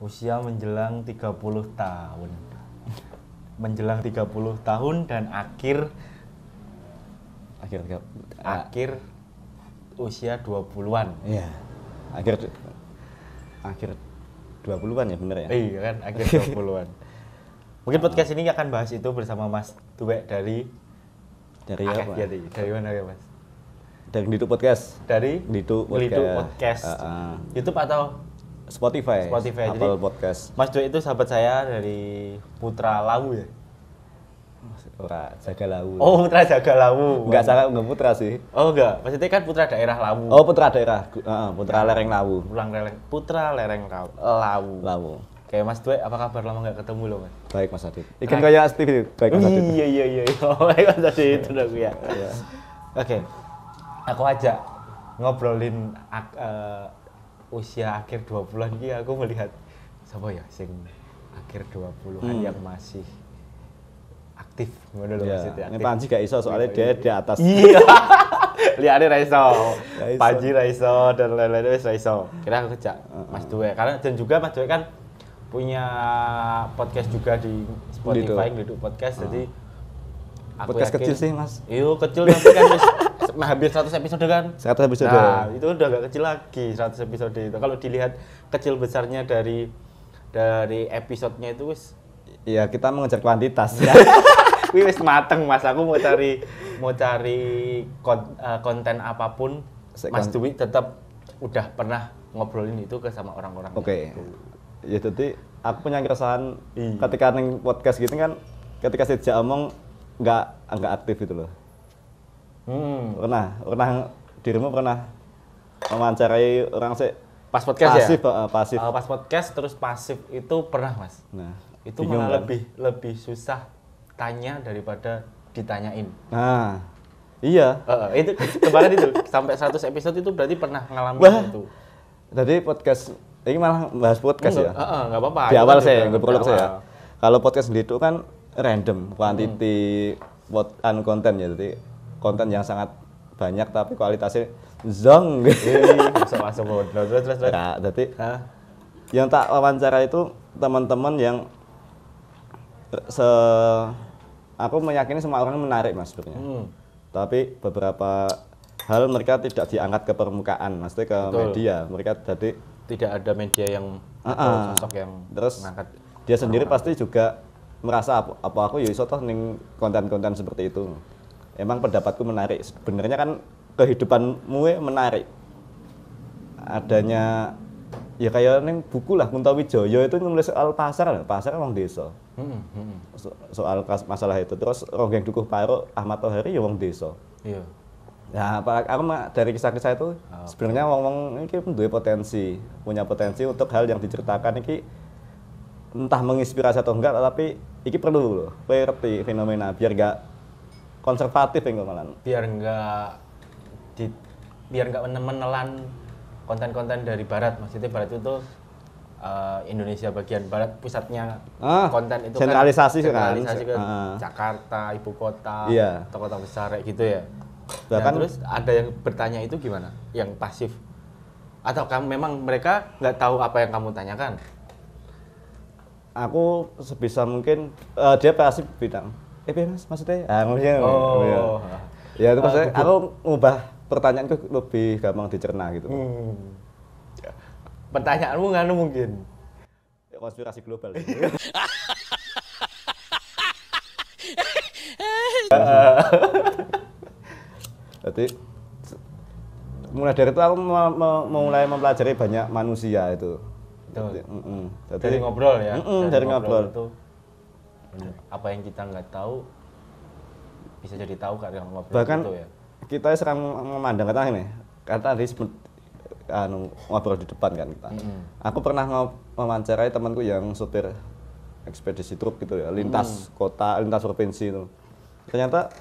Usia menjelang 30 tahun. Menjelang 30 tahun dan akhir usia 20-an. Iya. Akhir 20-an ya, bener ya? Iya kan, akhir 20-an. Mungkin podcast ini akan bahas itu bersama Mas Duwe dari apa? Dari mana ya, Mas? Dari Litu Podcast. Dari Litu Podcast. YouTube atau Spotify. Jadi Apple Podcast. Mas Duwe itu sahabat saya dari Putra Lawu ya? Ora Jaga Lawu. Oh, Putra Jaga Lawu. Enggak salah, enggak Putra sih. Oh, enggak. Maksudnya kan Putra daerah Lawu. Oh, Putra daerah. Putra Lereng Lawu. Putra Lereng Lawu. Lawu. Kayak Mas Duwe, apa kabar, lama enggak ketemu loh, Mas? Baik Mas Adit. Ikan kayak Steve. Baik Mas Adit. Iya. Oh, baik Mas Adit itu dong ya. Iya. Oke. Aku ajak ngobrolin usia akhir 20-an ini, aku melihat siapa ya sing akhir 20-an yang masih aktif ngono lho maksudnya. Ini Panji gak iso soalnya dia di atas. Iya. Liane ra iso. Panji ra iso dan lain-lain wis ra iso. Kira aku kejak Mas Duwe karena dan juga Mas Duwe kan punya podcast juga di Spotify gitu podcast jadi aku podcast yakin, kecil sih Mas. Iya kecil tapi kan hampir 100 episode kan. 100 episode. Nah, itu udah gak kecil lagi 100 episode itu. Kalau dilihat kecil besarnya dari episodenya itu wis ya kita mengejar kuantitas. Wih wis mateng Mas, aku mau cari konten apapun. Mas Dwi tetap udah pernah ngobrolin itu sama orang-orang. Oke. Ya jadi aku punya keresahan ketika neng podcast gitu kan ketika saya diajak omong nggak aktif gitu loh. Pernah dirimu pernah mewawancarai orang pas podcast pasif, ya? Pasif. Pas podcast terus pasif itu pernah Mas. Nah, itu malah kan? lebih susah tanya daripada ditanyain. Nah, iya. Itu kemarin itu sampai 100 episode itu berarti pernah ngalamin itu. Jadi podcast ini malah bahas podcast ya? Nggak apa-apa. Di awal saya, di prolog saya. Kalau podcast sendiri itu kan random, quantity konten ya. Jadi konten yang sangat banyak tapi kualitasnya zong. Masuk. Terus. Nah, jadi yang tak wawancara itu teman-teman yang aku meyakini semua orang menarik Mas sebenarnya. Tapi beberapa hal mereka tidak diangkat ke permukaan, maksudnya ke media. Mereka jadi tidak ada media yang atau sosok yang terus mengangkat. Dia sendiri pasti juga merasa apa aku ya iso toh ning konten-konten seperti itu. Emang pendapatku menarik. Sebenarnya kan kehidupanmu menarik. Adanya ya kayak ning buku lah Kuntawijaya itu nulis soal pasar wong desa. Soal masalah itu. Terus Ronggeng Dukuh Paro Ahmad Tohari ya wong desa. Iya. Nah, aku dari kisah-kisah itu sebenarnya wong-wong ini punya potensi untuk hal yang diceritakan ini entah menginspirasi atau enggak, tapi ini perlu loh, ngerti fenomena biar enggak konservatif malah. Biar enggak menelan konten-konten dari barat, maksudnya barat itu Indonesia bagian barat pusatnya konten itu sentralisasi kan ke Jakarta, ibu kota, kota besar kayak gitu ya. Bahkan terus ada yang bertanya itu gimana? Yang pasif? Atau memang mereka nggak tahu apa yang kamu tanyakan? Aku sebisa mungkin dia pasif bilang, Mas maksudnya? Ya itu maksudnya aku ngubah pertanyaanku lebih gampang dicerna gitu. Pertanyaanmu nganu mungkin? Konspirasi global. Jadi mulai dari itu aku mulai mempelajari banyak manusia itu. Dari ngobrol ya. Dari ngobrol itu apa yang kita nggak tahu bisa jadi tahu karena ngobrol. Bahkan itu ya. Kita sekarang memandang kata ini, kata tadi ngobrol di depan kan kita. Aku pernah mewawancarai temanku yang supir ekspedisi truk gitu ya, lintas kota, lintas provinsi itu. Ternyata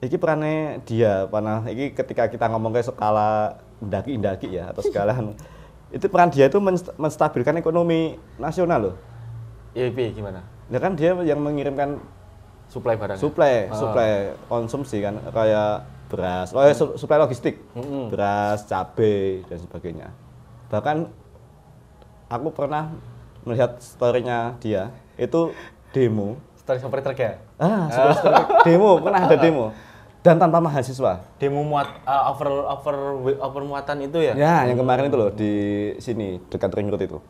iki perannya dia, iki ketika kita ngomong ke skala indaki ya atau skala itu peran dia itu menstabilkan ekonomi nasional loh. Iya, gimana? Ya kan dia yang mengirimkan suplai barang. Suplai konsumsi kan kayak beras, suplai logistik, beras, cabai dan sebagainya. Bahkan aku pernah melihat story-nya dia itu demo. Story super truk ya? Demo, pernah ada demo. Dan tanpa mahasiswa. Demo over muatan itu ya? Ya, yang kemarin itu loh di sini dekat ring road itu.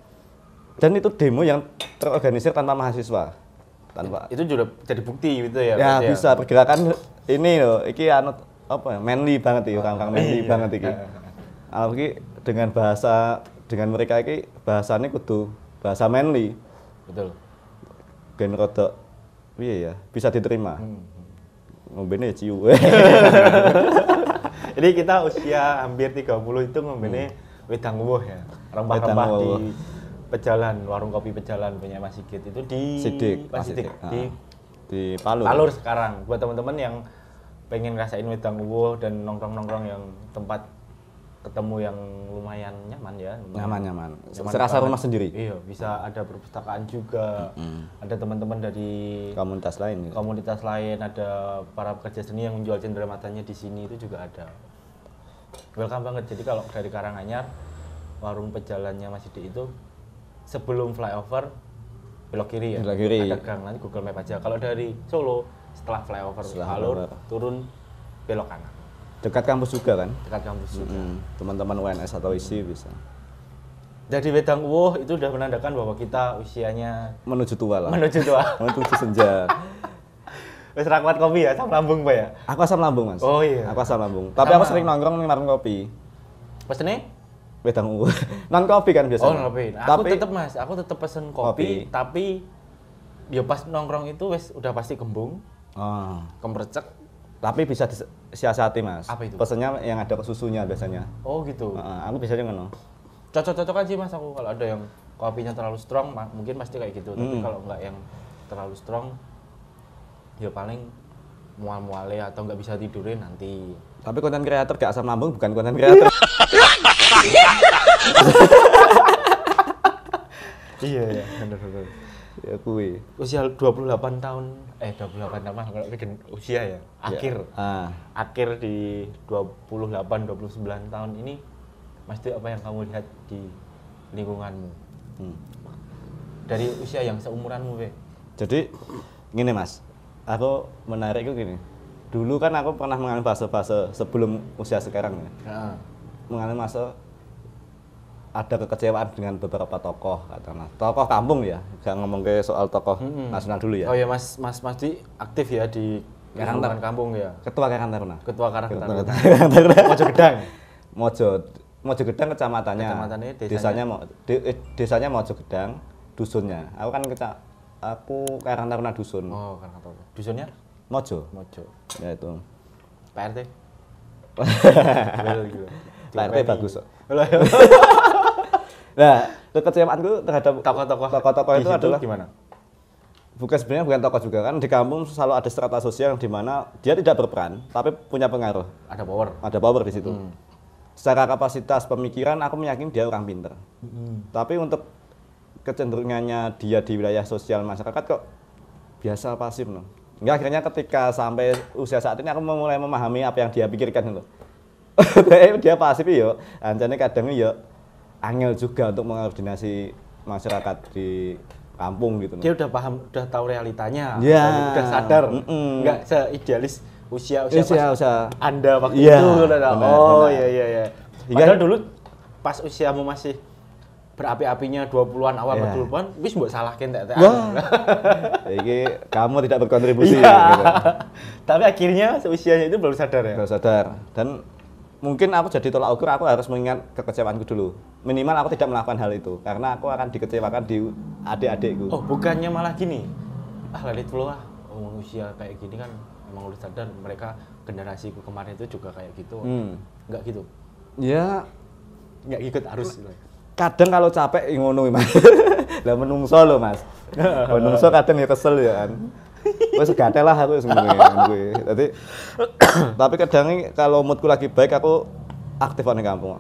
Dan itu demo yang terorganisir tanpa mahasiswa. Tanpa. Itu juga jadi bukti gitu ya? Ya, bisa pergerakan ini loh, iki anu apa ya? Manly banget ya, orang-orang manly banget iki. Apalagi dengan mereka iki bahasanya kudu bahasa manly. Betul. Gen rodok piye ya, bisa diterima. Ngombene ciu. Jadi kita usia hampir 30 itu ngombene wedang uwuh ya. Rempah-rempah di Pejalan, warung kopi Pejalan punya Mas Sigit itu di Sidik, di Palur. Palur sekarang. Buat teman-teman yang pengen ngerasain wedang uwuh dan nongkrong-nongkrong yang tempat ketemu yang lumayan nyaman ya. Nyaman. Serasa rumah sendiri. Iya, bisa ada perpustakaan juga. Ada teman-teman dari komunitas lain. Komunitas lain, ada para pekerja seni yang menjual cendera matanya di sini itu juga ada. Welcome banget. Jadi kalau dari Karanganyar, warung Pejalannya Mas Sidik itu sebelum flyover belok kiri ya. Belok kiri. Ada gang, nanti Google Map aja. Kalau dari Solo setelah flyover Palur turun belok kanan. Dekat kampus juga kan? Dekat kampus juga. Teman-teman UNS atau ISI bisa. Jadi wedang uwuh itu udah menandakan bahwa kita usianya menuju tua lah. Menuju tua. Menuju senja. Wes ra kuat kopi ya, asam lambung Pak ya? Aku asam lambung, Mas. Oh iya. Aku asam lambung. Tapi aku sering nongkrong ning warung kopi. Pesene? Wedang uwuh. Non kopi kan biasanya. Oh, non kopi. Nah, aku tetep Mas, aku tetep pesen kopi, tapi ya pas nongkrong itu wes udah pasti kembung. Oh. Kemrecek. Tapi bisa disiasati Mas. Apa itu? Pesennya yang ada susunya biasanya. Oh gitu. Aku biasanya ngono. Cocok-cocokan sih Mas aku kalau ada yang kopinya terlalu strong mungkin pasti kayak gitu. Tapi kalau enggak yang terlalu strong ya paling mual-muale atau nggak bisa tidurin nanti. Tapi konten kreator gak asam lambung bukan konten kreator. Iya, bener. Ya kuwi. Usia 28 tahun, 28 tahun kalau bikin usia ya. Akhir di 28 29 tahun ini Mas Dik, apa yang kamu lihat di lingkunganmu? Dari usia yang seumuranmu, Be. Jadi gini Mas, aku menarik itu gini. Dulu kan aku pernah mengalami fase-fase sebelum usia sekarang ya. Mengalami fase ada kekecewaan dengan beberapa tokoh, katakanlah tokoh kampung ya, gak ngomong ke soal tokoh nasional dulu ya. Oh ya Mas Dik aktif ya di Karang kampung ya. Ketua Karang Taruna. Ketua Karang Taruna. Mojo Gedang. Mojo Gedang kecamatannya. Desanya Mojo Gedang, dusunnya. Aku Karang Taruna dusun. Oh, Karang Taruna. Dusunnya? Mojo. Ya itu. PRT. PRT bagus kok. Nah, kekecewaanku terhadap tokoh-tokoh itu adalah gimana? Sebenarnya bukan tokoh juga kan, di kampung selalu ada strata sosial yang dimana dia tidak berperan tapi punya pengaruh. Ada power di situ. Secara kapasitas pemikiran aku meyakini dia orang pinter. Tapi untuk kecenderungannya dia di wilayah sosial masyarakat kok biasa pasif loh. Enggak, akhirnya ketika sampai usia saat ini aku mulai memahami apa yang dia pikirkan loh. Dia pasif yo, ancane kadang yo angel juga untuk mengkoordinasi masyarakat di kampung gitu. Dia udah paham, udah tahu realitanya, ya, udah sadar, nggak seidealis usia Anda waktu ya, itu. Benar. Iya. Padahal dulu pas usiamu masih berapi-apinya 20-an awal 20-an, wis mbok salahke entek-entek. Iki kamu tidak berkontribusi. Gitu. Tapi akhirnya usianya itu baru sadar ya. Baru sadar. Dan mungkin aku jadi tolak ukur, aku harus mengingat kekecewaanku dulu. Minimal aku tidak melakukan hal itu karena aku akan dikecewakan di adik-adikku. Oh, bukannya malah gini. Lelit flow lah. Usia kayak gini kan emang udah sadar mereka generasiku kemarin itu juga kayak gitu. Enggak gitu. Ya, enggak ikut arus. Kadang kalau capek ngono Mas. Lah menungso lho Mas. Menungso kadang ya kesel ya kan. Wes gatel lah aku sebenarnya. Tapi kadang kalau moodku lagi baik aku aktif di kampung.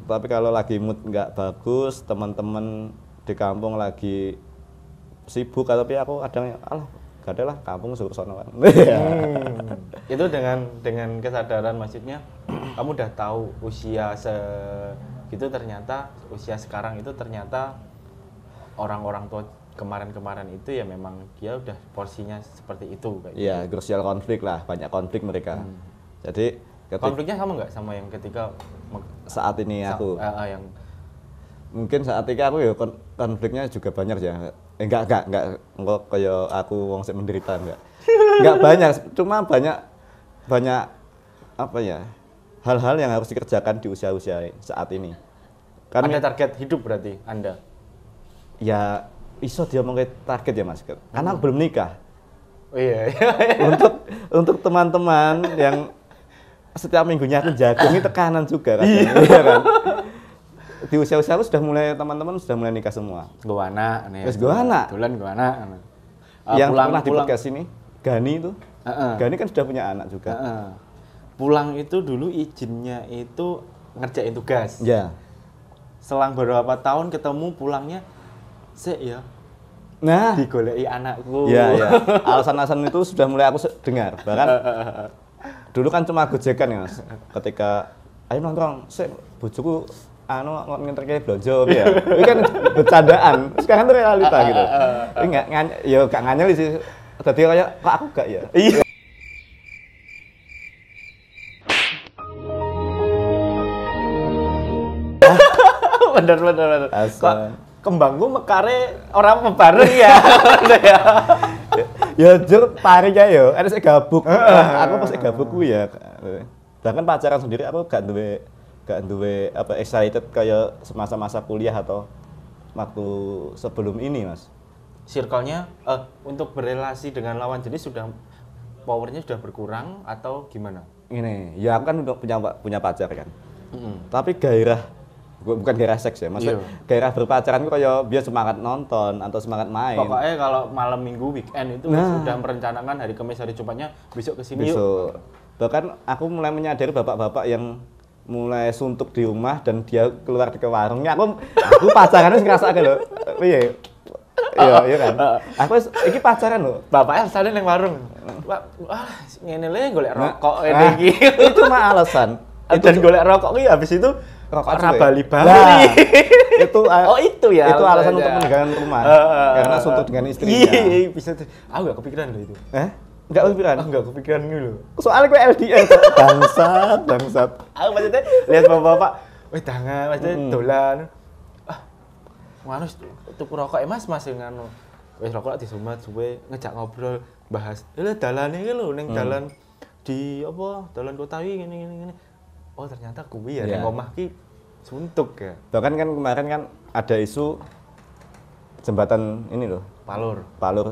Tapi kalau lagi mood nggak bagus, teman-teman di kampung lagi sibuk, tapi aku kadang gatel lah kampung suruh sono kan. Itu dengan kesadaran maksudnya kamu udah tahu usia gitu ternyata usia sekarang itu ternyata orang-orang tua kemarin-kemarin itu ya memang dia udah porsinya seperti itu kayak Iya, krusial konflik lah, banyak konflik mereka. Jadi konfliknya sama nggak sama yang ketika saat ini aku yang mungkin saat ini aku ya konfliknya juga banyak ya. Enggak kayak aku wong sing menderita enggak banyak, cuma banyak apa ya? Hal-hal yang harus dikerjakan di usia-usia saat ini. Kan ada target hidup berarti Anda. Ya iso dia ngomong target ya Mas. Karena aku belum nikah. Oh iya. untuk teman-teman yang setiap minggunya aku jagung ini tekanan juga kan. Iya kan. Di usia-usia aku teman-teman sudah mulai nikah semua. Gua anak nih. Terus gua anak. Bulan gua anak. Yang pernah di podcast ini Gani itu. Gani kan sudah punya anak juga. Pulang itu dulu izinnya itu ngerjain tugas. Ya. Selang beberapa tahun ketemu pulangnya ya. Nah, digoleki anakku. Iya. Alasan-alasan itu sudah mulai aku dengar. Bahkan dulu kan cuma gojekan ya, Mas. Ketika ayo nongkrong, bojoku nginterke blonjo ya. Ini kan bercandaan. Sekarang itu realita gitu. Ini enggak nganyel sih. Tadi kayak kok aku enggak ya? Iya. Bener. Kok kembangku mekare orang bareng ya. Ya jur pari ya yo, ada saya gabuk. Aku pasti gabuk kuwi ya. Bahkan pacaran sendiri aku gak duwe apa excited kayak semasa-masa kuliah atau waktu sebelum ini, Mas. Circle-nya untuk berrelasi dengan lawan jenis sudah powernya sudah berkurang atau gimana? Ini, ya aku kan udah punya pacar kan. Tapi gairah bukan gairah seks ya, maksudnya gairah berpacaran itu kayak biar semangat nonton atau semangat main. Pokoknya kalau malam minggu weekend itu sudah merencanakan hari Kamis hari Jumatnya besok kesini yuk. Bahkan aku mulai menyadari bapak-bapak yang mulai suntuk di rumah dan dia keluar ke warungnya. Aku pacaran wis ngrasake lho. Piye? Iya kan. Aku iki pacaran lho. Bapaknya sale ning warung. Wah, ngene le golek rokok iki. Itu mah alasan. Dan golek rokok iki habis itu rokok Bali-Bali. Nah, itu ya. Itu alasan untuk meninggalkan rumah. Karena suntuk dengan istrinya. Iya, bisa tuh. Aku enggak kepikiran loh itu. Enggak kepikiran? Enggak kepikiran dulu. Soalnya gue LDR. Bangsat. Aku maksudnya lihat bapak-bapak, wih tangan, maksudnya dolan. Ngono tuku rokok Mas ngono. Wis rokok disumet suwe ngejak ngobrol, bahas. Lha dalane iki lho ning dalan di apa? Dalan Kotawi ngene. Oh ternyata kuwi ya ning omah ki suntuk ya. Bahkan kan kemarin kan ada isu jembatan ini loh, Palur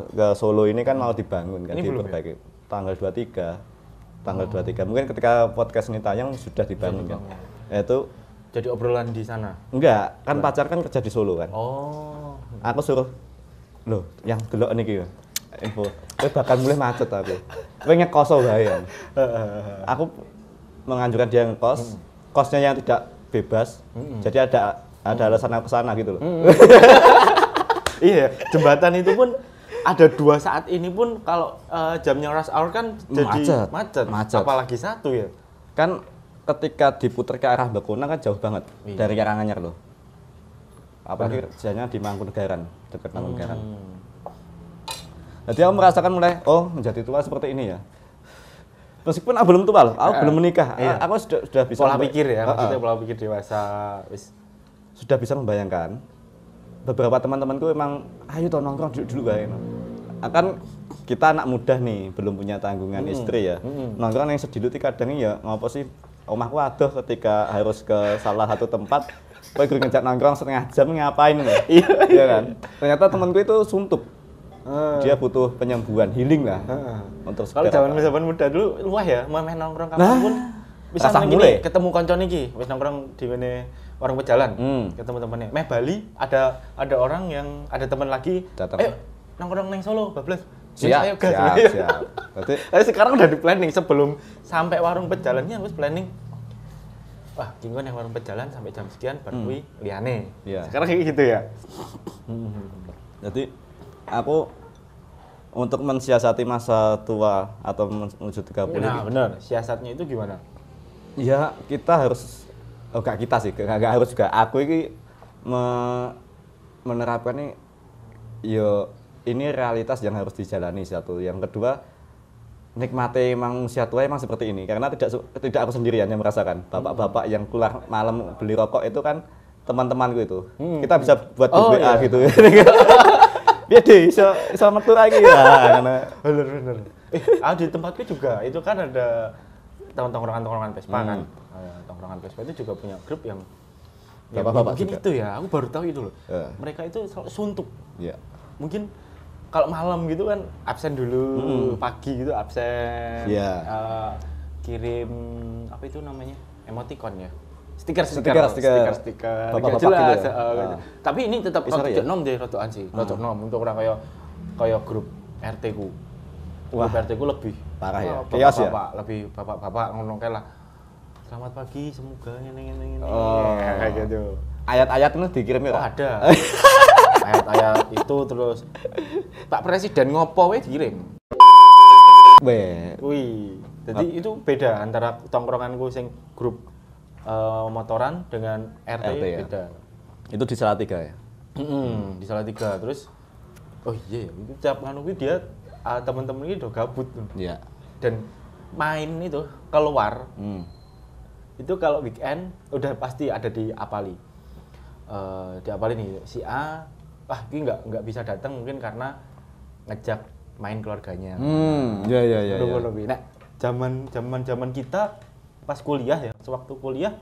ke Solo ini kan mau dibangun kan, diperbaiki ya? tanggal 23. Mungkin ketika podcast ini tayang sudah dibangun kan. Itu jadi obrolan di sana. Enggak, kan pacar kan kerja di Solo kan. Oh. Aku suruh loh, yang delok niki info. Kowe bakal mulai macet aku. Kowe ngekos wae. Aku menganjurkan dia ngekos, kosnya yang tidak bebas. Jadi ada alasan aku kesana gitu loh. Iya, jembatan itu pun ada 2 saat ini pun kalau jamnya rush hour kan jadi macet. Apalagi satu ya. Kan ketika diputar ke arah Bakuna kan jauh banget dari Karanganyar loh. Apalagi kerjanya di Mangkunegaran, dekat Mangkunegaran. Jadi aku merasakan mulai, menjadi tua seperti ini ya. Meskipun aku belum tua loh, aku belum menikah. Iya. Aku sudah bisa pola pikir ya, maksudnya pola pikir dewasa. Sudah bisa membayangkan. Beberapa teman-temanku emang, ayo toh nongkrong dulu bae. Akan kita anak muda nih, belum punya tanggungan istri ya. Nongkrong yang sedilut kadang ya ngopo sih? Omahku aduh ketika harus ke salah satu tempat, kowe ngejak nongkrong setengah jam ngapain nih? Iya kan? Ternyata temanku itu suntuk. Dia butuh penyembuhan, healing lah. Untuk kalau zaman muda dulu luah ya, mau main nongkrong kapan pun bisa mulai ketemu konco niki, wis nongkrong di mana warung pejalan, ketemu temennya. Meh Bali ada orang yang ada teman lagi, ayo nongkrong neng Solo, bablas. Siap. Tapi sekarang udah di planning sebelum sampai warung pejalannya harus planning. Wah, kinggon yang warung pejalan sampai jam sekian baru kuwi liyane. Sekarang kayak gitu ya. Jadi aku untuk mensiasati masa tua atau menuju 30. Nah, benar. Siasatnya itu gimana? Ya, kita harus gak kita sih, gak harus juga. Aku ini menerapkan ini, yo ini realitas yang harus dijalani satu. Yang kedua, nikmati emang usia tua emang seperti ini. Karena tidak aku sendirian yang merasakan. Bapak-bapak yang keluar malam beli rokok itu kan teman-temanku itu. Kita bisa buat WA iya. gitu. Biar deh, iso metu lagi ya. Bener. Di tempatku juga itu kan ada tongkrongan Vespa kan. Tongkrongan Vespa itu juga punya grup yang Bapak-bapak mungkin juga. itu ya, aku baru tahu itu loh. Mereka itu selalu suntuk. Iya. Mungkin kalau malam gitu kan absen dulu, pagi gitu absen. Iya. Kirim apa itu namanya? Emoticon ya. Stiker. Bapak-bapak jelas. gitu ya? Gitu. Tapi ini tetap ya? nom deh rotokan sih. Rotok nom untuk orang kayak grup RT ku. Wah. Grup RT ku lebih Parah ya? Bapak-bapak, Chaos ya? lebih bapak-bapak ngono kayak lah. Selamat pagi, semoga ini. Kayak gitu. Ayat-ayat itu dikirim ya? Oh, ada. Ayat-ayat itu terus Pak Presiden ngopo we dikirim. Wih. Jadi itu beda antara tongkronganku sing grup motoran dengan RT ya? beda. Itu di Salatiga ya? Di Salatiga. Terus oh iya itu tiap nganu kuwi dia teman-teman ini udah gabut. Iya. Dan main itu keluar. Itu kalau weekend udah pasti ada di Apali. Di Apali nih si A, ini nggak bisa datang mungkin karena ngejak main keluarganya. Iya. Nah, zaman kita pas kuliah ya, sewaktu kuliah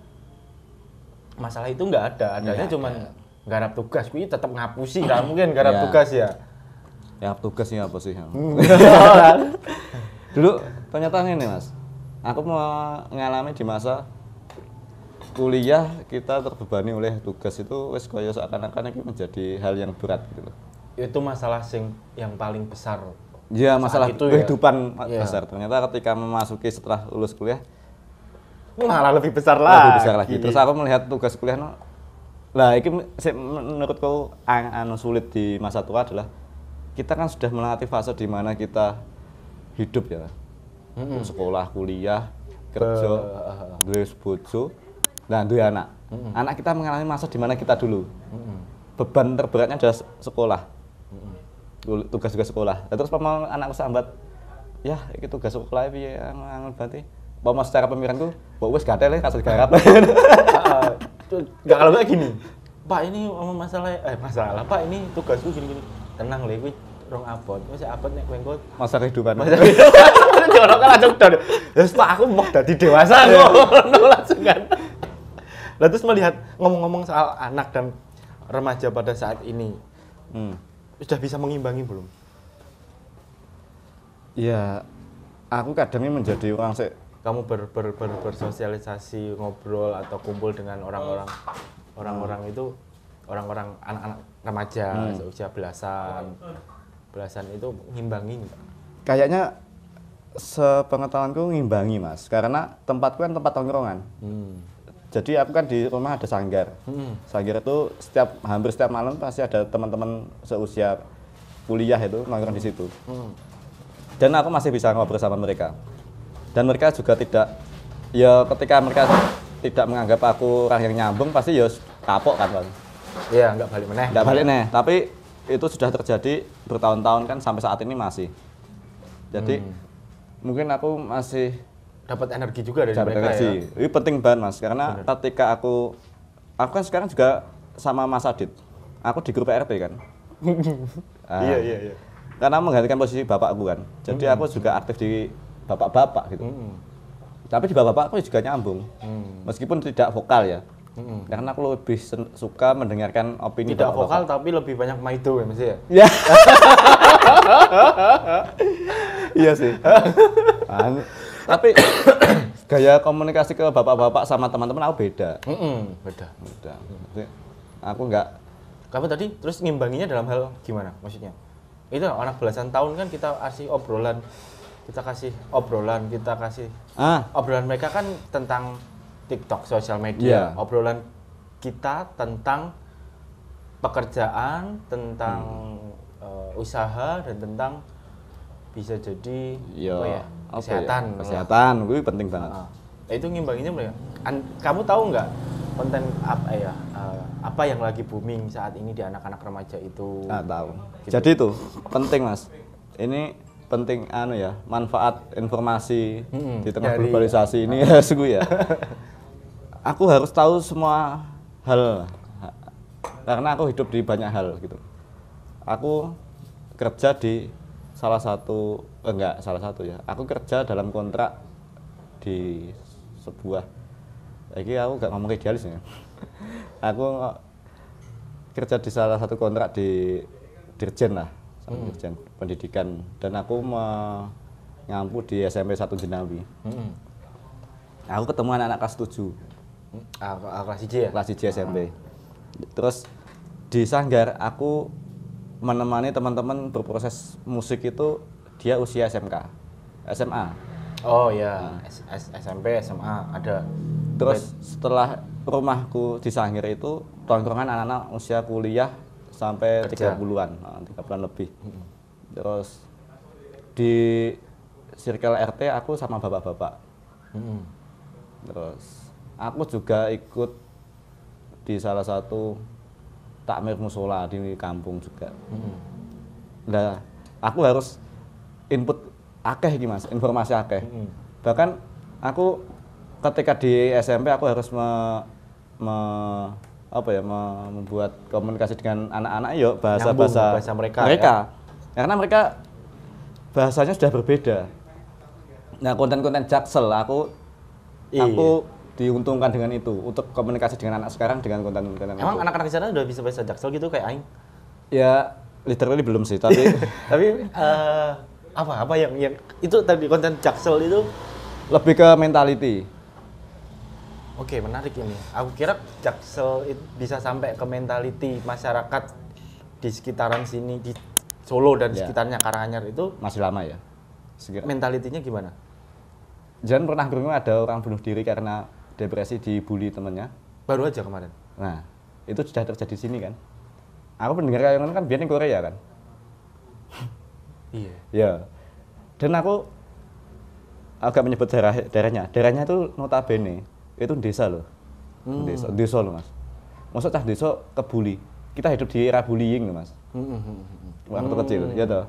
masalah itu nggak ada. Adanya cuman garap tugas, kuwi tetap ngapusi lah mungkin garap tugas ya. Ya tugasnya apa sih? Dulu ternyata ini Mas, aku mau ngalami di masa kuliah kita terbebani oleh tugas itu wes koyo seakan-akan itu menjadi hal yang berat gitu loh. Itu masalah yang paling besar. Iya, masalah itu kehidupan besar. Ternyata ketika memasuki setelah lulus kuliah malah lebih besar lagi. Terus aku melihat tugas kuliah lah iki menurutku anu sulit di masa tua adalah kita kan sudah melewati fase di mana kita hidup ya. Sekolah, kuliah, kerja, duwe bojo, nah duwe anak. Anak kita mengalami masa di mana kita dulu. Beban terberatnya adalah sekolah. Tugas-tugas sekolah. Terus pamong anakku sambat, ya iki tugas sekolah piye angel berarti. Pamong secara pemikiranku, mbok wis gatel kasih garap. Enggak kalau kayak gini. Pak ini masalah. Pak ini tugasku gini-gini. Tenang lho kuwi rong abot. Wis abot nek kowe engko masa kehidupan. Jorok kan langsung dor. Wis Pak aku mau dadi dewasa ngono langsung kan. Lah terus melihat ngomong-ngomong soal anak dan remaja pada saat ini. Sudah bisa mengimbangi belum? Ya, aku kadangnya menjadi orang kamu bersosialisasi, ngobrol atau kumpul dengan orang-orang itu anak-anak remaja seusia belasan itu ngimbangi enggak? Kayaknya sepengetahuanku ngimbangi Mas, karena tempatku kan tempat tongkrongan. Jadi aku kan di rumah ada sanggar. Sanggar itu hampir setiap malam pasti ada teman-teman seusia kuliah itu nongkrong di situ. Dan aku masih bisa ngobrol sama mereka. Dan mereka juga ketika mereka tidak menganggap aku orang yang nyambung pasti ya kapok kan Bang. Iya, enggak balik meneh. Enggak balik meneh, tapi itu sudah terjadi bertahun-tahun kan sampai saat ini masih. Jadi mungkin aku masih dapat energi juga dari mereka energi. Ya. Ini penting banget Mas, karena ketika aku kan sekarang juga sama Mas Adit. Aku di grup RT kan. Iya. Karena menggantikan posisi bapakku kan. Jadi aku juga aktif di bapak-bapak gitu. Tapi di bapak-bapak aku juga nyambung. Meskipun tidak vokal ya. Karena aku lebih suka mendengarkan opini tidak vokal tapi lebih banyak maido ya Mas ya. Iya. Iya sih. Tapi gaya komunikasi ke bapak-bapak sama teman-teman aku beda. Beda. Aku enggak. Kamu tadi terus ngimbanginya dalam hal gimana maksudnya? Itu anak belasan tahun kan kita kasih obrolan. Obrolan mereka kan tentang TikTok, sosial media. Obrolan kita tentang pekerjaan, tentang usaha dan tentang bisa jadi kesehatan itu penting banget. Itu ngimbanginya mereka. Kamu tahu nggak konten apa yang lagi booming saat ini di anak-anak remaja itu? Nggak tahu. Gitu. Jadi itu penting Mas. Ini penting manfaat informasi di tengah globalisasi ini ya sungguh ya. Aku harus tahu semua hal karena aku hidup di banyak hal gitu. Aku kerja di aku kerja dalam kontrak di sebuah, ini aku gak ngomong idealis ya. Aku kerja di salah satu kontrak di Dirjen lah, Dirjen Pendidikan, dan aku ngampu di SMP 1 Jenawi. Aku ketemu anak-anak kelas 7. Kelas 1 ya? Kelas 1 SMP. Terus di Sanggar aku menemani teman-teman berproses musik itu dia usia SMA. Oh ya, SMP, SMA ada. Terus setelah rumahku di Sanggar itu tongkrongan anak-anak usia kuliah sampai 30-an, 30-an lebih. Terus di circle RT aku sama bapak-bapak. Terus aku juga ikut di salah satu takmir musola di kampung juga. Nah, aku harus input akeh iki Mas, informasi akeh. Bahkan aku ketika di SMP aku harus membuat komunikasi dengan anak-anak bahasa mereka. Ya? Karena mereka bahasanya sudah berbeda. Nah, konten-konten Jaksel aku diuntungkan dengan itu untuk komunikasi dengan anak sekarang dengan konten-konten. Emang anak-anak di sana udah bisa bahasa Jaksel gitu kayak aing? Ya, literally belum sih, tapi apa yang itu tadi konten Jaksel itu lebih ke mentality. Oke, menarik ini. Aku kira Jaksel itu bisa sampai ke mentality masyarakat di sekitaran sini di Solo dan sekitarnya Karanganyar itu masih lama ya. Mentalitinya gimana? Jangan pernah dengar ada orang bunuh diri karena depresi dibully temennya. Baru aja kemarin. Nah, itu sudah terjadi di sini kan. Aku pendengar kayak kan biar di Korea kan. Iya. Ya. Dan aku agak menyebut daerahnya. Daerahnya itu notabene itu desa loh. Desa loh Mas. Maksud cah desa kebuli. Kita hidup di era bullying loh Mas. Waktu kecil, ya toh.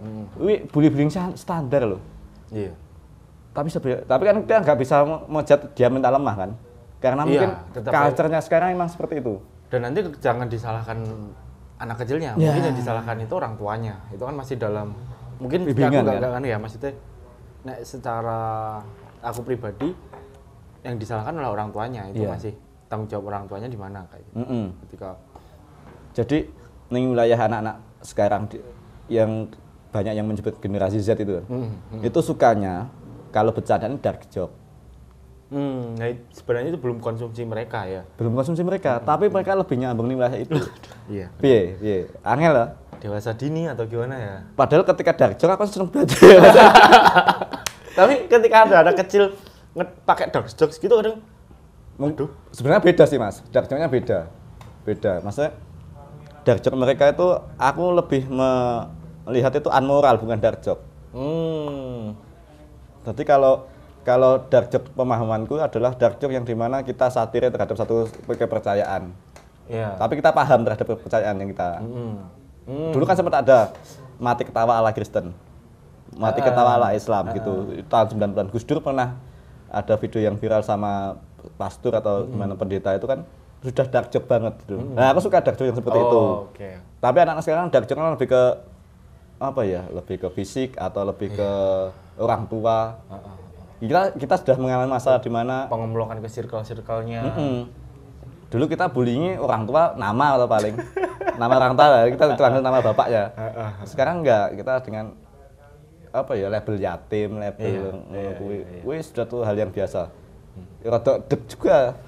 Bullying standar loh. Iya. Tapi kan kita nggak bisa mengejat dia mental lemah kan. Karena mungkin culture-nya sekarang emang seperti itu. Dan nanti jangan disalahkan anak kecilnya, mungkin yang disalahkan itu orang tuanya. Itu kan masih dalam mungkin bimbingan kan ya maksudnya secara aku pribadi yang disalahkan adalah orang tuanya. Itu masih tanggung jawab orang tuanya di mana kayak gitu. Jadi ning wilayah anak-anak sekarang yang banyak yang menyebut generasi Z itu. Itu sukanya kalau bercandaan dark joke. Nah sebenarnya itu belum konsumsi mereka ya. Belum konsumsi mereka, tapi mereka lebih nyambung nih wilayah itu. Iya. Piye? Angel lah. Dewasa dini atau gimana ya? Padahal ketika dark joke aku seneng belajar. Tapi ketika ada anak kecil pakai dark jokes gitu kadang sebenarnya beda sih Mas. Dark joke-nya beda. Maksudnya dark joke mereka itu aku lebih melihat itu unmoral bukan dark joke. Jadi kalau dark joke pemahamanku adalah dark joke yang dimana kita satire terhadap satu kepercayaan. Yeah. Tapi kita paham terhadap kepercayaan yang kita. Dulu kan sempat ada mati ketawa ala Kristen, mati ketawa ala Islam gitu. Tahun 90-an Gus Dur pernah ada video yang viral sama pastor atau gimana pendeta itu kan sudah dark joke banget gitu. Nah, aku suka dark joke yang seperti itu. Okay. Tapi anak-anak sekarang dark joke lebih ke lebih ke fisik atau lebih ke orang tua. Kita sudah mengalami masa di mana pengemlokan ke circle-circle-nya. Dulu kita bullying orang tua nama atau paling nama orang tua kita panggil nama bapaknya. Sekarang enggak, kita dengan label yatim, label sudah tuh hal yang biasa. Rada deg juga.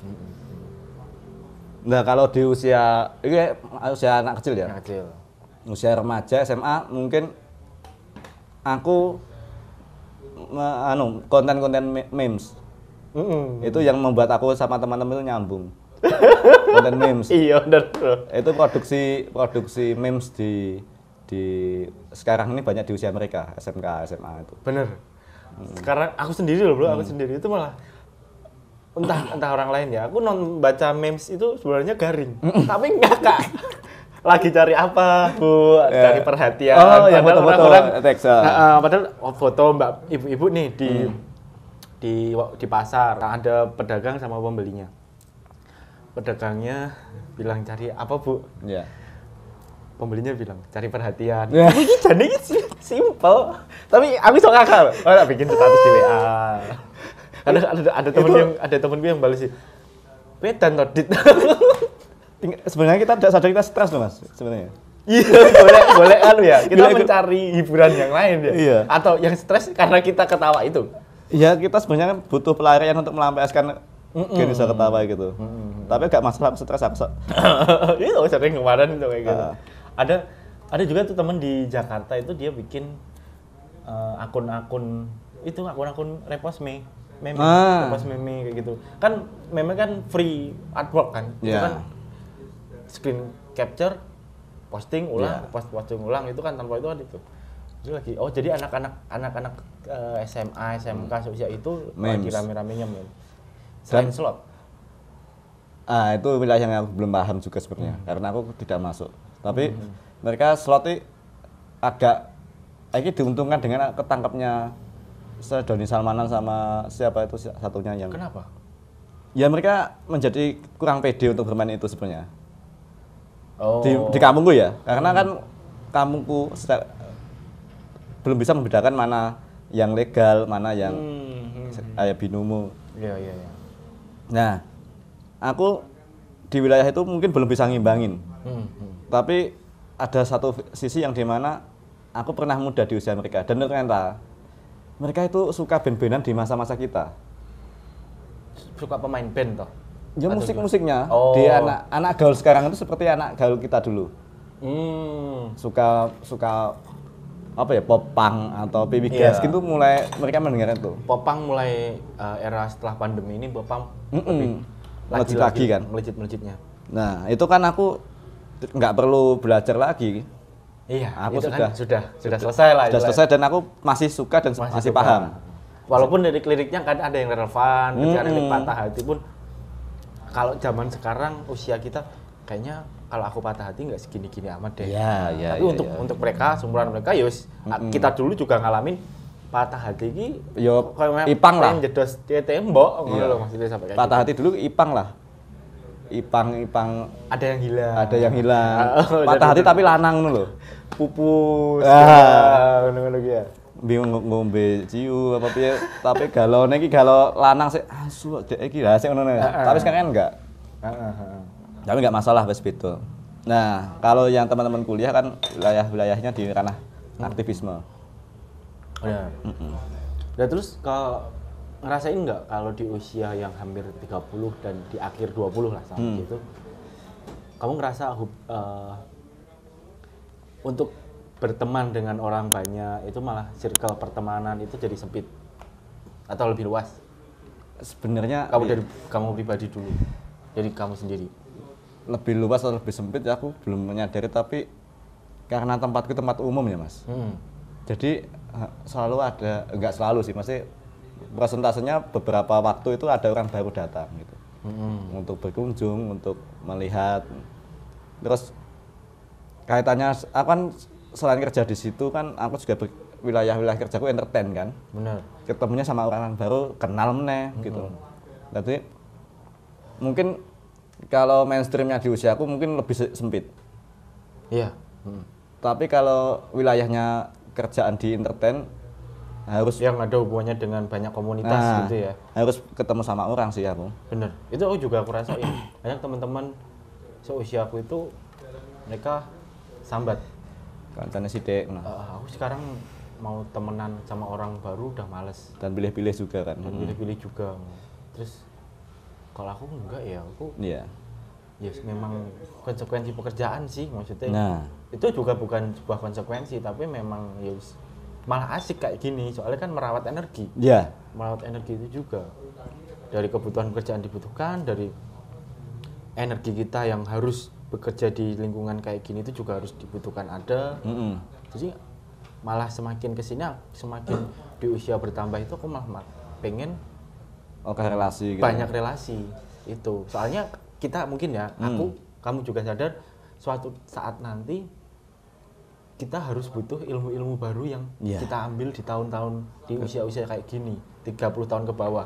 Nah, kalau di usia anak kecil ya. Anak kecil. Usia remaja SMA mungkin aku konten-konten memes. Itu yang membuat aku sama teman-teman itu nyambung. Konten memes. Iya, benar. Itu produksi memes di sekarang ini banyak di usia mereka, SMK, SMA itu. Bener. Sekarang aku sendiri loh, Bro, aku sendiri itu malah entah orang lain ya. Aku baca memes itu sebenarnya garing. Tapi enggak, Kak. Lagi cari apa, Bu? Cari perhatian. Oh, yang padahal foto-foto orang-orang teks. padahal foto Mbak ibu-ibu nih di pasar. Ada pedagang sama pembelinya. Pedagangnya bilang cari apa, Bu? Iya. Pembelinya bilang cari perhatian. Ini jadi simple. Tapi aku sok ngakal. Oh, tak bikin status di WA. Ada temenku yang balas sih. Bedan todit. Sebenarnya kita tidak sadar kita stres loh Mas sebenarnya. Iya, boleh anu ya. Kita mencari hiburan yang lain ya. Iya. Atau yang stres karena kita ketawa itu. Iya, kita sebenarnya kan butuh pelarian untuk melampiaskan bisa ketawa gitu. Tapi gak masalah stres aku. Itu sering kemarin itu kayak gitu. Ada juga tuh temen di Jakarta itu dia bikin akun-akun repost meme, repost meme kayak gitu. Kan meme kan free artwork kan. Itu kan screen capture, posting ulang, posting ulang itu kan tanpa itu kan itu. Itu lagi. Oh, jadi anak-anak SMA, SMK seusia itu lagi rame-ramenya meme. Selain slot. Itu wilayah yang aku belum paham juga sebenarnya karena aku tidak masuk. Tapi mereka slot itu agak diuntungkan dengan ketangkapnya Doni Salmanan sama siapa itu satunya yang. Kenapa? Ya mereka menjadi kurang pede untuk bermain itu sebenarnya. Oh. Di kampungku ya, karena kan kampungku belum bisa membedakan mana yang legal, mana yang binomo. Iya. Nah, aku di wilayah itu mungkin belum bisa ngimbangin. Tapi ada satu sisi yang dimana aku pernah muda di usia mereka dan ternyata mereka itu suka band-bandan di masa-masa kita. Suka pemain band toh? Ya musik-musiknya. Di anak gaul sekarang itu seperti anak gaul kita dulu. Suka apa ya, pop punk atau baby gas gitu mulai mereka mendengar itu. Pop punk mulai era setelah pandemi ini pop punk lagi kan melejit-melejitnya. Nah, itu kan aku nggak perlu belajar lagi. Iya, aku itu sudah selesai lah. Sudah selesai dan aku masih suka dan masih paham. Walaupun lirik-liriknya kan ada yang relevan, ketika lirik patah hati pun kalau zaman sekarang usia kita kayaknya kalau aku patah hati nggak segini-gini amat deh. Iya. Tapi untuk mereka, seumuran mereka yus kita dulu juga ngalamin patah hati ini yo Ipang lah. Jedos dia tembok ngono lho maksudnya sampai kayak patah hati dulu Ipang lah. Ipang ada yang hilang. Patah hati tapi lanang ngono lho. Pupus. Ngono-ngono ki ya. Bingung ngombe ciu apa piye tapi galone iki galo lanang sik asu dek iki lah sik ngono. Tapi sekarang kan enggak. Tapi enggak masalah wis beda. Nah, kalau yang teman-teman kuliah kan wilayahnya di ranah aktivisme. Benar. Dan terus kalau ngerasain nggak kalau di usia yang hampir 30 dan di akhir 20 lah saat itu, kamu ngerasa untuk berteman dengan orang banyak itu malah circle pertemanan itu jadi sempit atau lebih luas? Sebenarnya kamu pribadi dulu, jadi kamu sendiri. Lebih luas atau lebih sempit ya aku belum menyadari, tapi karena tempatku tempat umum ya Mas. Jadi selalu ada, enggak selalu sih, masih presentasenya beberapa waktu itu ada orang baru datang gitu. Untuk berkunjung, untuk melihat. Terus kaitannya aku kan selain kerja di situ kan aku juga wilayah-wilayah kerjaku entertain kan. Benar. Ketemunya sama orang baru, kenal meneh gitu. Jadi mungkin kalau mainstreamnya di usiaku mungkin lebih sempit. Iya. Tapi kalau wilayahnya kerjaan di entertain harus yang ada hubungannya dengan banyak komunitas gitu ya. Harus ketemu sama orang sih aku. Bener. Itu juga aku rasain. Banyak teman-teman seusia aku itu mereka sambat. Kancane sithik. Aku sekarang mau temenan sama orang baru udah males. Dan pilih-pilih juga kan. Dan pilih-pilih juga. Terus kalau aku enggak ya, aku yes, memang konsekuensi pekerjaan sih maksudnya. Nah, itu juga bukan sebuah konsekuensi, tapi memang yes, malah asik kayak gini. Soalnya kan merawat energi. Iya. Merawat energi itu juga dari kebutuhan pekerjaan dibutuhkan, dari energi kita yang harus bekerja di lingkungan kayak gini itu juga harus dibutuhkan ada. Jadi malah semakin kesini, semakin di usia bertambah itu aku malah pengen Oke, relasi gitu. Banyak relasi itu. Soalnya kita mungkin ya, kamu juga sadar suatu saat nanti kita harus butuh ilmu-ilmu baru yang kita ambil di tahun-tahun di usia-usia kayak gini, 30 tahun ke bawah.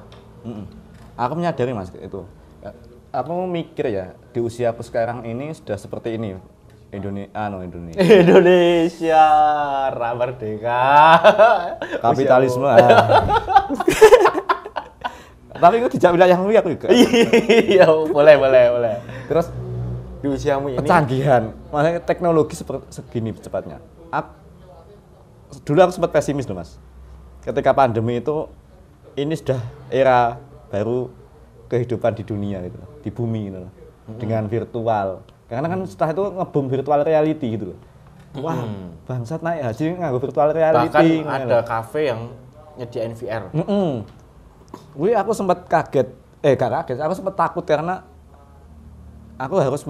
Aku menyadari Mas itu. Aku mikir ya, di usia aku sekarang ini sudah seperti ini. Indonesia merdeka. Kapitalisme. Tapi itu tidak wilayahmu aku juga. Iya, boleh. Terus di usiamu ini kecanggihan, makanya teknologi seperti segini cepatnya. Dulu aku sempat pesimis loh Mas. Ketika pandemi itu, ini sudah era baru kehidupan di dunia gitu, di bumi gitu, dengan virtual. Karena kan setelah itu ngebom virtual reality gitu loh. Wah, bangsat naik haji nganggo virtual reality. Bahkan ada kafe yang nyediain VR. Wih, aku sempat kaget. Gak kaget, aku sempat takut karena aku harus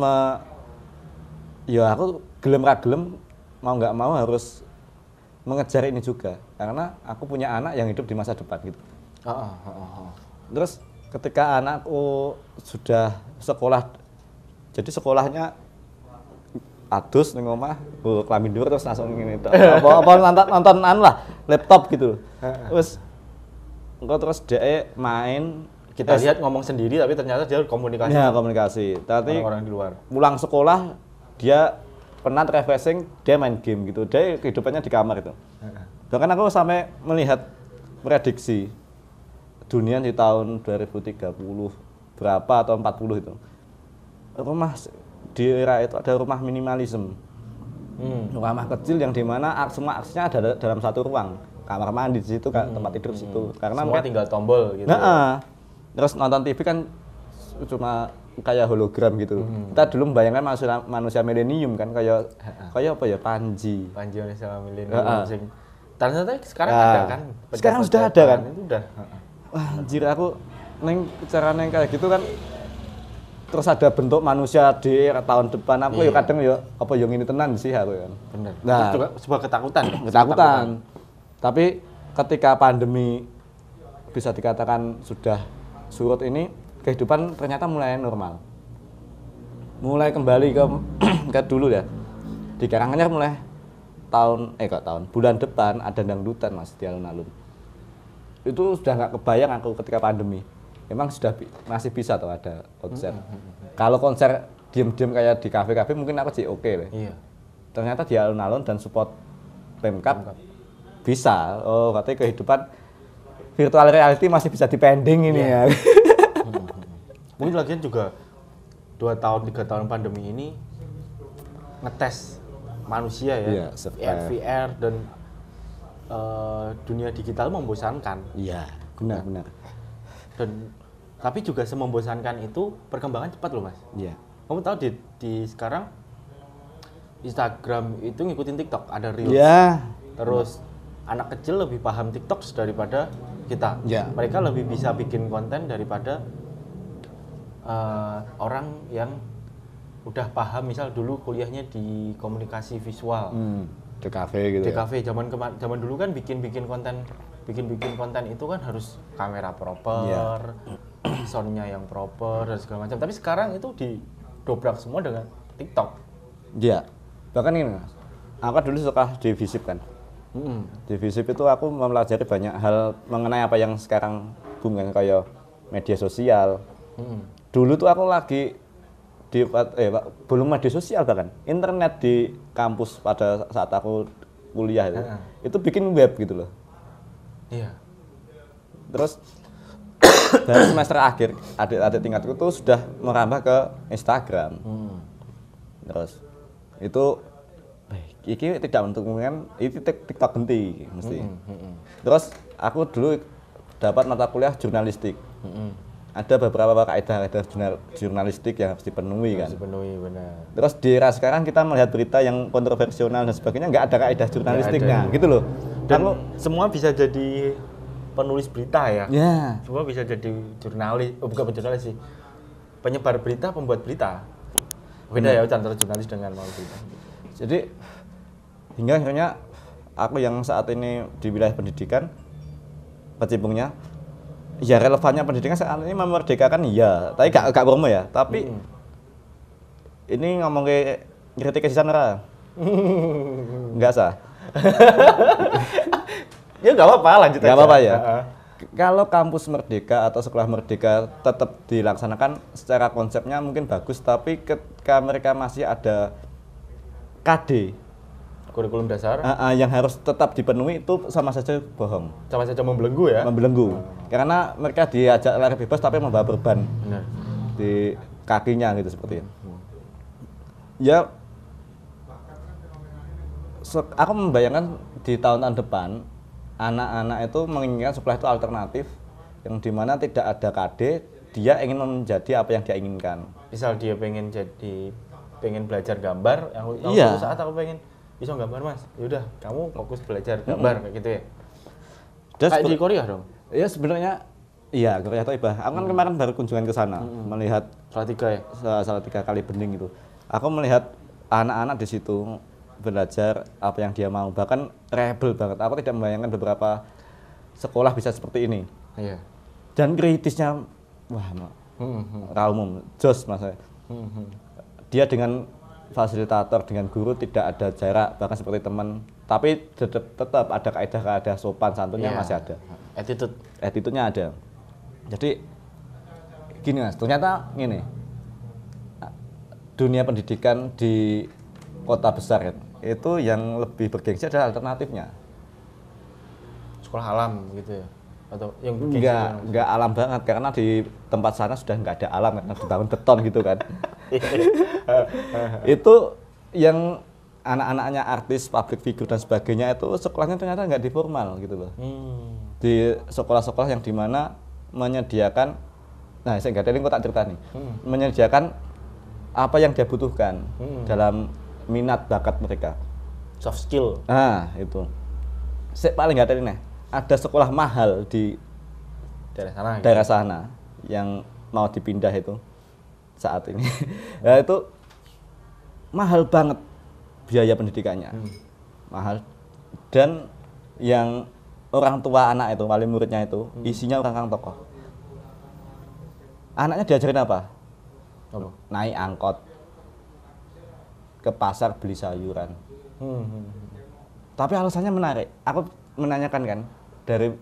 aku gelem ra gelem mau nggak mau harus mengejar ini juga karena aku punya anak yang hidup di masa depan gitu. Terus ketika anakku sudah sekolah, jadi sekolahnya adus ning omah, kelamin dhuwur terus langsung ngene tok. Apa nonton lah, laptop gitu. Terus engko terus dhek main, kita lihat ngomong sendiri tapi ternyata dia komunikasi. Ya, komunikasi. Tapi orang di luar. Pulang sekolah dia penat refreshing, dia main game gitu. Dia kehidupannya di kamar itu. Bahkan aku sampai melihat prediksi dunia di tahun 2030 berapa atau 40 itu. Rumah di era itu ada rumah minimalisme. Rumah kecil yang dimana semua aksesnya ada dalam satu ruang. Kamar mandi di situ, tempat tidur di situ. Karena semua tinggal tombol gitu. Terus nonton TV kan cuma kayak hologram gitu. Kita dulu membayangkan manusia milenium kan kayak apa ya, Panji manusia milenium. Ternyata sekarang ada kan. Sekarang sudah ada kan? Itu udah. Wah, anjir aku cara kayak gitu kan. Terus ada bentuk manusia di tahun depan aku ya kadang ya apa yang ini tenan sih aku kan. Bener. Nah, itu juga sebuah ketakutan. Tapi ketika pandemi bisa dikatakan sudah surut ini, kehidupan ternyata mulai normal. Mulai kembali ke dulu ya. Di Karanganyar mulai bulan depan ada dangdutan Mas di alun-alun. Itu sudah nggak kebayang aku ketika pandemi. Memang sudah masih bisa tuh ada konser. Kalau konser diem-diem kayak di kafe-kafe mungkin aku sih oke deh. Iya. Ternyata di alun-alun dan support Pemkab bisa. Oh, katanya kehidupan virtual reality masih bisa dipending ini ya. Mungkin lagian juga 2 tahun 3 tahun pandemi ini ngetes manusia ya. VR dan dunia digital membosankan. Iya, benar. Dan tapi juga semembosankan itu perkembangan cepat loh Mas. Iya. Kamu tahu di sekarang Instagram itu ngikutin TikTok, ada Reels. Iya. Terus anak kecil lebih paham TikTok daripada kita. Iya. Mereka lebih bisa bikin konten daripada orang yang udah paham, misal dulu kuliahnya di komunikasi visual. Di kafe gitu. Di kafe zaman dulu kan bikin konten itu kan harus kamera proper, soundnya yang proper dan segala macam. Tapi sekarang itu didobrak semua dengan TikTok. Iya. Bahkan ini Mas, aku dulu suka di Visip kan. Di Visip itu aku mempelajari banyak hal mengenai apa yang sekarang boom kan, kayak media sosial. Dulu tuh aku lagi belum media sosial, bahkan internet di kampus pada saat aku kuliah itu bikin web gitu loh. Iya. Terus dari semester akhir adik-adik tingkatku tuh sudah merambah ke Instagram. Terus itu iki tidak menentukan itu TikTok genti mesti. Terus aku dulu dapat mata kuliah jurnalistik. Ada beberapa kaidah jurnalistik yang harus dipenuhi kan. Dipenuhi, benar. Terus di era sekarang kita melihat berita yang kontroversial dan sebagainya, nggak ada kaidah jurnalistiknya, gitu loh. Dan semua bisa jadi penulis berita ya. Ya. Semua bisa jadi jurnalis, bukan jurnalis sih. Penyebar berita, pembuat berita. Beda ya antara jurnalis dengan mau berita. Jadi hingga akhirnya aku yang saat ini di wilayah pendidikan kecimpungnya ya relevannya pendidikan saat ini memerdekakan iya, tapi gak promo ya. Tapi ini ngomong ke kritik ke sana enggak sah. Ya nggak apa-apa, lanjut aja. Nggak apa-apa ya. Kalau kampus merdeka atau sekolah merdeka tetap dilaksanakan secara konsepnya mungkin bagus, tapi ketika mereka masih ada KD kurikulum dasar yang harus tetap dipenuhi itu sama saja bohong. Sama saja membelenggu ya. Membelenggu. Karena mereka diajak lari bebas tapi membawa beban. Benar. Di kakinya gitu seperti itu. Ya aku membayangkan di tahun-tahun depan anak-anak itu menginginkan sekolah itu alternatif yang dimana tidak ada KD, dia ingin menjadi apa yang dia inginkan. Misal dia pengen belajar gambar, iya. Suatu saat aku pengen bisa gambar mas, yaudah kamu fokus belajar gambar kayak gitu ya. Kayak di Korea dong? Iya sebenarnya, iya Korea Toibah. Aku kan kemarin baru kunjungan ke sana, melihat Salatiga ya? Salatiga Kali Bening itu. Aku melihat anak-anak di situ belajar apa yang dia mau, bahkan rebel banget. Aku tidak membayangkan beberapa sekolah bisa seperti ini. Iya. Dan kritisnya, wah, umum, jos mas. Dia dengan fasilitator, dengan guru tidak ada jarak, bahkan seperti teman. Tapi tetap ada kaidah-kaidah sopan santunnya masih ada. Attitude-nya ada. Jadi gini mas, ternyata gini, dunia pendidikan di kota besar kan, itu yang lebih bergengsi adalah alternatifnya. Sekolah alam gitu ya? Atau yang enggak alam banget, karena di tempat sana sudah enggak ada alam, karena dibangun beton gitu kan. Itu yang anak-anaknya artis, public figure dan sebagainya itu sekolahnya ternyata enggak di formal gitu loh. Di sekolah-sekolah yang dimana menyediakan, nah saya enggak ada ini kok tak cerita nih, menyediakan apa yang dia butuhkan dalam minat bakat mereka, soft skill. Nah itu paling nggak ada ini, ada sekolah mahal di daerah sana yang mau dipindah itu saat ini. Ya itu mahal banget biaya pendidikannya, mahal, dan yang orang tua anak itu, wali muridnya itu isinya orang tokoh. Anaknya diajarin apa? Naik angkot ke pasar beli sayuran. Tapi alasannya menarik. Aku menanyakan kan dari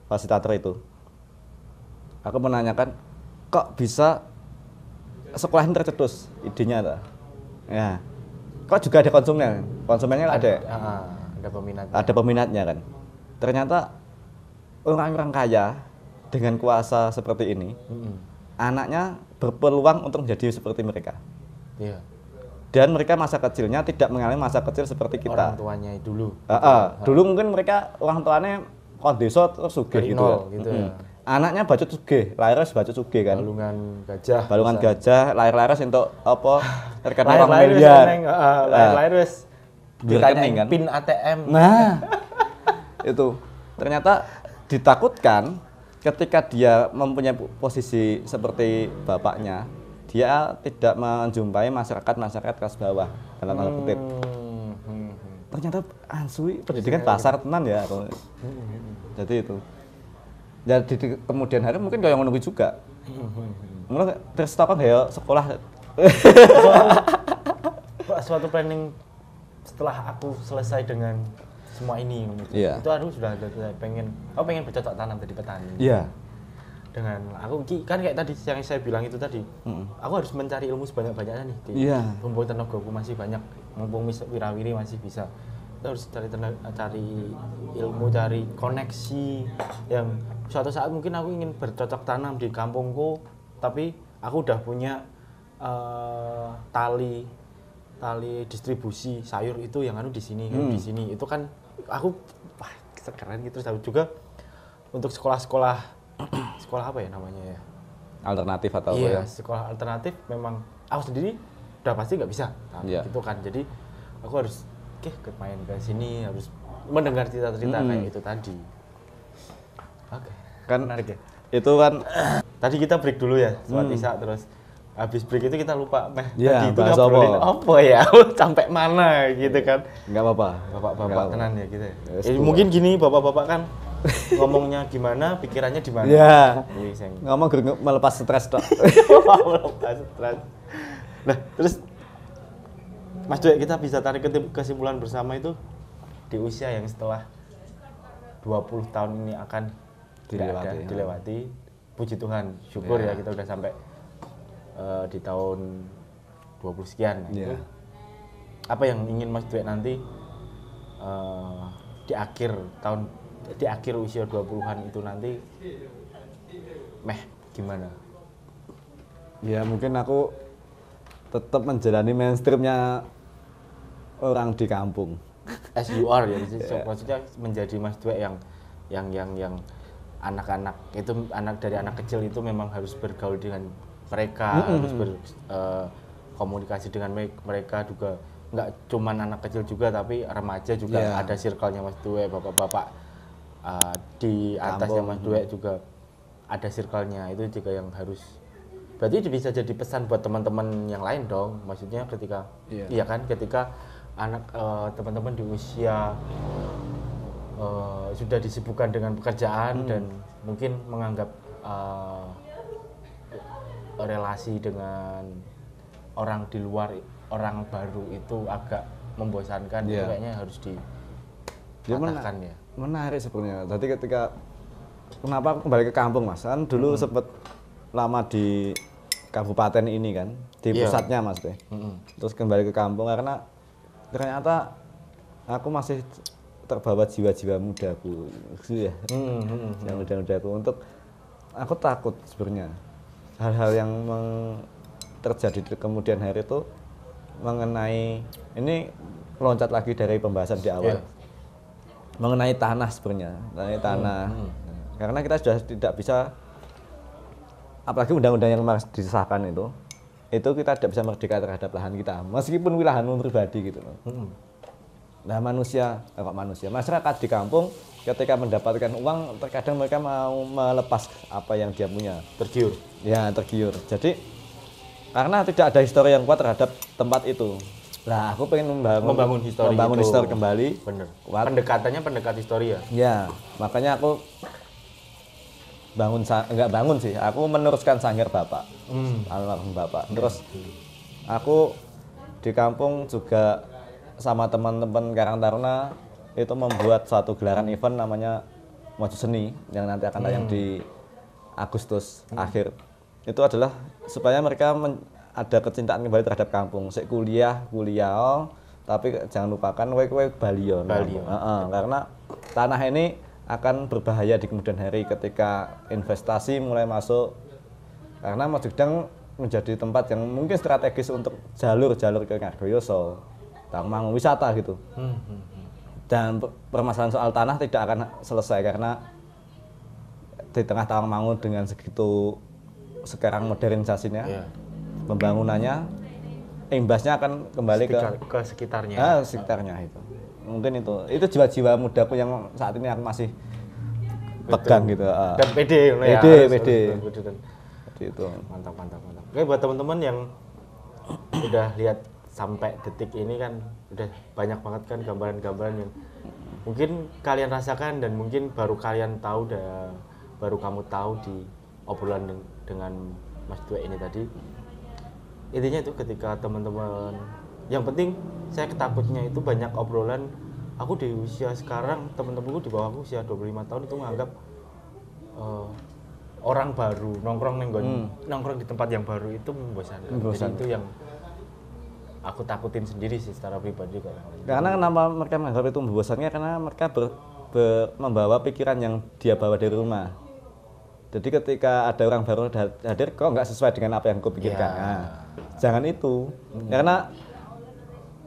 fasilitator itu. Aku menanyakan kok bisa sekolah ini tercetus idenya tuh. Ya. Kok juga ada konsumen? Konsumennya ada. Ada peminatnya kan. Ternyata orang-orang kaya dengan kuasa seperti ini, anaknya berpeluang untuk menjadi seperti mereka. Iya. Dan mereka masa kecilnya tidak mengalami masa kecil seperti kita. Orang tuanya dulu. Dulu mungkin mereka orang tuanya kondeso terus sugih gitu, gitu ya. Anaknya bacut sugih, lahiras bacut sugih kan. Balungan gajah, lahir-lahiras untuk apa? Rekan orang miliar. Lahir wis ditanyain kan pin ATM. Nah. Itu ternyata ditakutkan ketika dia mempunyai posisi seperti bapaknya, dia tidak menjumpai masyarakat kelas bawah dalam tanda kutip. Ternyata ansui pendidikan pasar tenan ya. Jadi itu. Jadi kemudian hari mungkin kayak menunggu juga. Mungkin terus kan ya sekolah. Suatu planning setelah aku selesai dengan semua ini itu aku sudah ada pengen bercocok tanam jadi petani. Iya. Dengan aku kan kayak tadi yang saya bilang itu tadi, aku harus mencari ilmu sebanyak-banyaknya nih. Mumpung tenagaku masih banyak, mumpung wirawiri masih bisa. Kita harus cari ilmu, cari koneksi yang suatu saat mungkin aku ingin bercocok tanam di kampungku, tapi aku udah punya tali distribusi sayur itu yang di sini, di sini. Itu kan aku keren gitu. Terus juga untuk sekolah apa ya namanya ya, alternatif atau apa ya, sekolah alternatif memang aku sendiri udah pasti nggak bisa gitu kan. Jadi aku harus main ke sini, harus mendengar cerita-cerita kayak itu tadi. Kan menarik ya. Itu kan tadi kita break dulu ya sholat isya, terus habis break itu kita lupa tadi itu ngobrolin apa ya, sampai mana gitu kan. Nggak apa-apa, bapak-bapak tenan ya gitu ya. Mungkin gini, bapak-bapak kan ngomongnya gimana, pikirannya di mana. Iya. Kuwi sing Ngomong gur melepas stres tok. melepas stres. Nah, terus Mas Dwi, kita bisa tarik kesimpulan bersama itu di usia yang setelah 20 tahun ini akan dilewati. Puji Tuhan, syukur ya kita udah sampai di tahun 20 sekian. Nah, itu apa yang ingin Mas Dwi nanti di akhir usia 20-an itu nanti gimana? Ya mungkin aku tetap menjalani mainstreamnya orang di kampung. As you are ya, maksudnya menjadi Mas Dwi yang anak-anak itu, dari anak kecil itu memang harus bergaul dengan mereka, harus berkomunikasi dengan mereka juga, nggak cuman anak kecil juga tapi remaja juga ada circle-nya Mas Dwi, bapak-bapak di atasnya Mas Dwi juga ada circle-nya, itu juga yang harus, berarti itu bisa jadi pesan buat teman-teman yang lain dong, maksudnya ketika iya kan, ketika anak teman-teman di usia sudah disibukkan dengan pekerjaan dan mungkin menganggap relasi dengan orang di luar, orang baru itu agak membosankan, itu kayaknya harus dipatahkan ya. Menarik sebenarnya. Tadi ketika kenapa aku kembali ke kampung Mas, kan dulu sempat lama di kabupaten ini kan, di pusatnya Mas Teh. Terus kembali ke kampung karena ternyata aku masih terbawa jiwa-jiwa mudaku, ya. Yang muda-mudaku, untuk aku takut sebenarnya hal-hal yang terjadi di kemudian hari itu mengenai, ini loncat lagi dari pembahasan di awal, mengenai tanah sebenarnya, mengenai tanah. Karena kita sudah tidak bisa, apalagi undang-undang yang disahkan itu kita tidak bisa merdeka terhadap lahan kita, meskipun lahanmu pribadi gitu loh. Nah masyarakat di kampung ketika mendapatkan uang, terkadang mereka mau melepas apa yang dia punya. Tergiur. Ya, tergiur. Jadi karena tidak ada histori yang kuat terhadap tempat itu. Nah, aku pengen membangun histori kembali. Bener. Pendekatannya pendekat histori ya. Ya, makanya aku aku meneruskan sanggar Bapak. Almarhum Bapak. Terus aku di kampung juga sama teman-teman Karang Taruna itu membuat satu gelaran event namanya Mojo Seni yang nanti akan tayang di Agustus akhir. Itu adalah supaya mereka ada kecintaan kembali terhadap kampung. Sik kuliah, tapi jangan lupakan kowe Balio. Karena tanah ini akan berbahaya di kemudian hari ketika investasi mulai masuk. Karena Majugdang menjadi tempat yang mungkin strategis untuk jalur-jalur ke Ngargoyoso, Tawangmangu, wisata gitu. Dan permasalahan soal tanah tidak akan selesai karena di tengah Tawangmangu dengan segitu sekarang modernisasinya, pembangunannya, imbasnya akan kembali ke sekitarnya. Sekitarnya itu. Mungkin itu jiwa-jiwa mudaku yang saat ini aku masih pegang gitu. Dan pede. Itu. Mantap. Oke, buat teman-teman yang udah lihat sampai detik ini kan udah banyak banget kan gambaran-gambaran yang mungkin kalian rasakan dan mungkin baru kalian tahu, baru kamu tahu di obrolan dengan Mas Dwi ini tadi. Intinya itu ketika teman-teman, yang penting saya ketakutnya itu banyak obrolan aku di usia sekarang, teman-temanku di bawahku usia 25 tahun itu menganggap orang baru nongkrong di tempat yang baru itu membosankan. Jadi itu yang aku takutin sendiri sih secara pribadi. Karena kenapa mereka menganggap itu membosankan? Karena mereka membawa pikiran yang dia bawa dari rumah. Jadi ketika ada orang baru hadir, kok nggak sesuai dengan apa yang aku pikirkan. Nah, jangan itu. Karena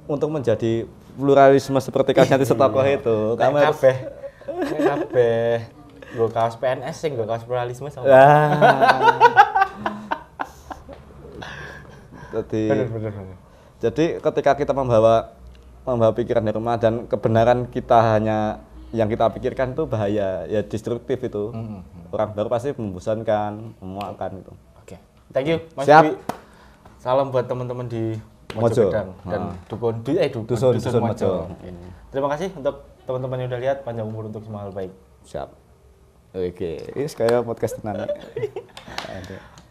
untuk menjadi pluralisme seperti Kasnyati Setokoh itu, kamu harus gue kaos PNS sih, gue kaos pluralisme sama. Jadi ketika kita membawa pikiran dari rumah dan kebenaran kita hanya yang kita pikirkan itu bahaya, ya destruktif itu. Orang baru pasti membosankan, memuakkan itu. Oke. Thank you, Mas Dwi. Salam buat teman-teman di Mojo Gedang dan Dusun Mojo. Terima kasih untuk teman-teman yang udah lihat, panjang umur untuk semua hal baik. Siap. Oke, ini kayak podcast tenan. Ada.